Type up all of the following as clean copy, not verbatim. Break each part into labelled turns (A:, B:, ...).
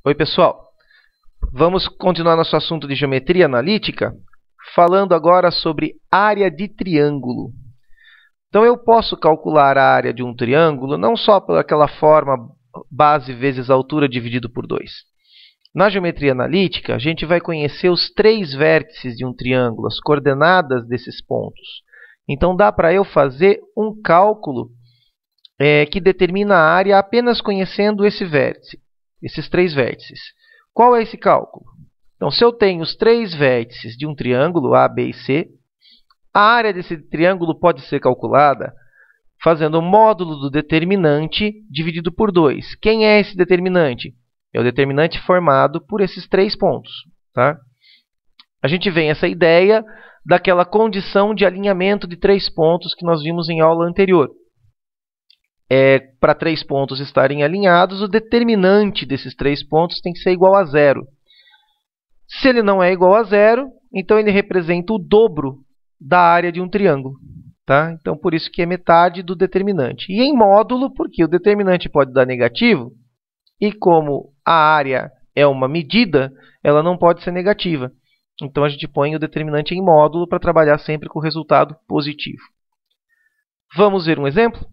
A: Oi, pessoal. Vamos continuar nosso assunto de geometria analítica, falando agora sobre área de triângulo. Então, eu posso calcular a área de um triângulo não só por aquela forma base vezes altura dividido por 2. Na geometria analítica, a gente vai conhecer os 3 vértices de um triângulo, as coordenadas desses pontos. Então, dá para eu fazer um cálculo que determina a área apenas conhecendo esse vértice, esses 3 vértices. Qual é esse cálculo? Então, se eu tenho os 3 vértices de um triângulo, A, B e C, a área desse triângulo pode ser calculada fazendo o módulo do determinante dividido por 2. Quem é esse determinante? É o determinante formado por esses 3 pontos. Tá? A gente vem essa ideia daquela condição de alinhamento de 3 pontos que nós vimos em aula anterior. Para 3 pontos estarem alinhados, o determinante desses 3 pontos tem que ser igual a 0. Se ele não é igual a 0, então ele representa o dobro da área de um triângulo. Tá? Então, por isso que é metade do determinante. E em módulo, porque o determinante pode dar negativo, e como a área é uma medida, ela não pode ser negativa. Então, a gente põe o determinante em módulo para trabalhar sempre com o resultado positivo. Vamos ver um exemplo?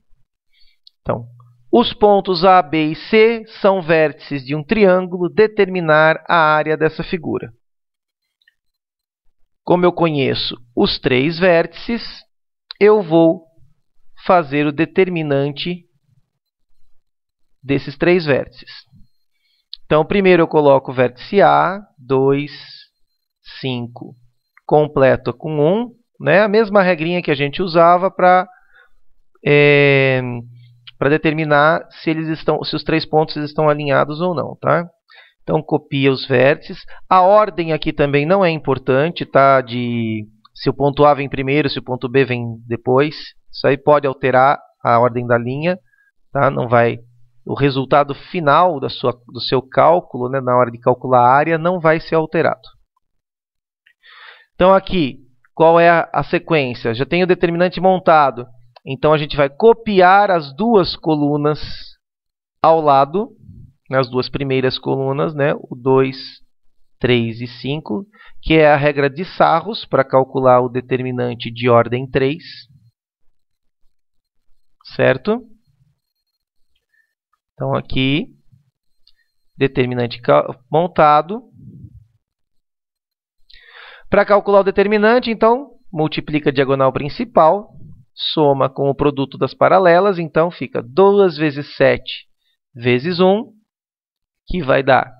A: Então, os pontos A, B e C são vértices de um triângulo, determinar a área dessa figura. Como eu conheço os 3 vértices, eu vou fazer o determinante desses 3 vértices. Então, primeiro eu coloco o vértice A, 2, 5, completo com 1, né? A mesma regrinha que a gente usava para determinar se os 3 pontos estão alinhados ou não. Tá? Então, copia os vértices. A ordem aqui também não é importante, tá? Se o ponto A vem primeiro, se o ponto B vem depois. Isso aí pode alterar a ordem da linha. Tá? Não vai, o resultado final do seu cálculo, né, na hora de calcular a área, não vai ser alterado. Então, aqui, qual é a sequência? Já tem o determinante montado. Então, a gente vai copiar as 2 colunas ao lado, as 2 primeiras colunas, né? O 2, 3 e 5, que é a regra de Sarros para calcular o determinante de ordem 3. Certo? Então, aqui, determinante montado. Para calcular o determinante, então, multiplica a diagonal principal, soma com o produto das paralelas, então fica 2 vezes 7 vezes 1, que vai dar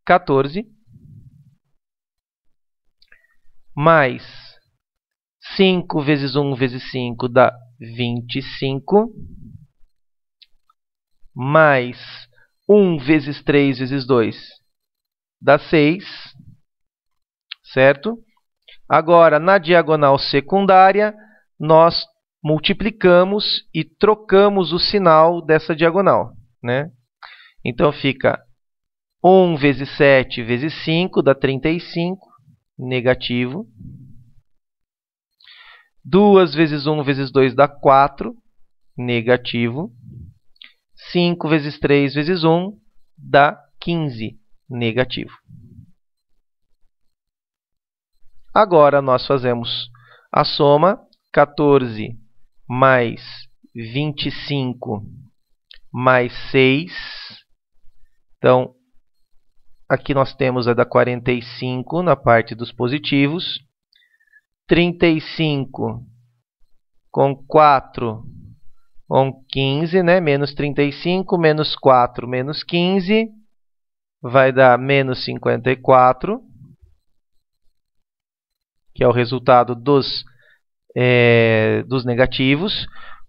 A: 14, mais 5 vezes 1 vezes 5 dá 25, mais 1 vezes 3 vezes 2 dá 6, certo? Agora, na diagonal secundária, nós multiplicamos e trocamos o sinal dessa diagonal, né? Então, fica 1 vezes 7 vezes 5 dá 35, negativo. 2 vezes 1 vezes 2 dá 4, negativo. 5 vezes 3 vezes 1 dá 15, negativo. Agora, nós fazemos a soma, 14 mais 25 mais 6. Então, aqui nós temos a da 45 na parte dos positivos. 35 com 4 com 15, né? Menos 35, menos 4, menos 15, vai dar menos 54, que é o resultado dos negativos.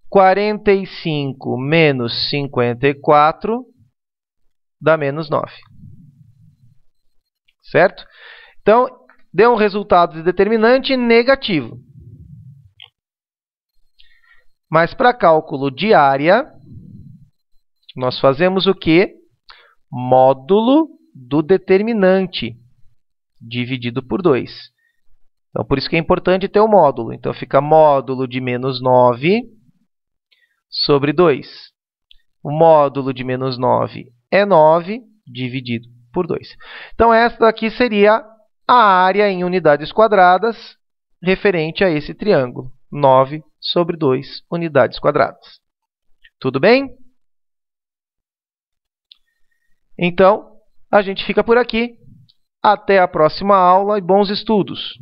A: 45 menos 54 dá menos 9. Certo? Então, deu um resultado de determinante negativo. Mas para cálculo de área, nós fazemos o quê? Módulo do determinante dividido por 2. Então, por isso que é importante ter o módulo. Então, fica módulo de menos 9 sobre 2. O módulo de menos 9 é 9, dividido por 2. Então, essa daqui seria a área em unidades quadradas referente a esse triângulo. 9 sobre 2 unidades quadradas. Tudo bem? Então, a gente fica por aqui. Até a próxima aula e bons estudos!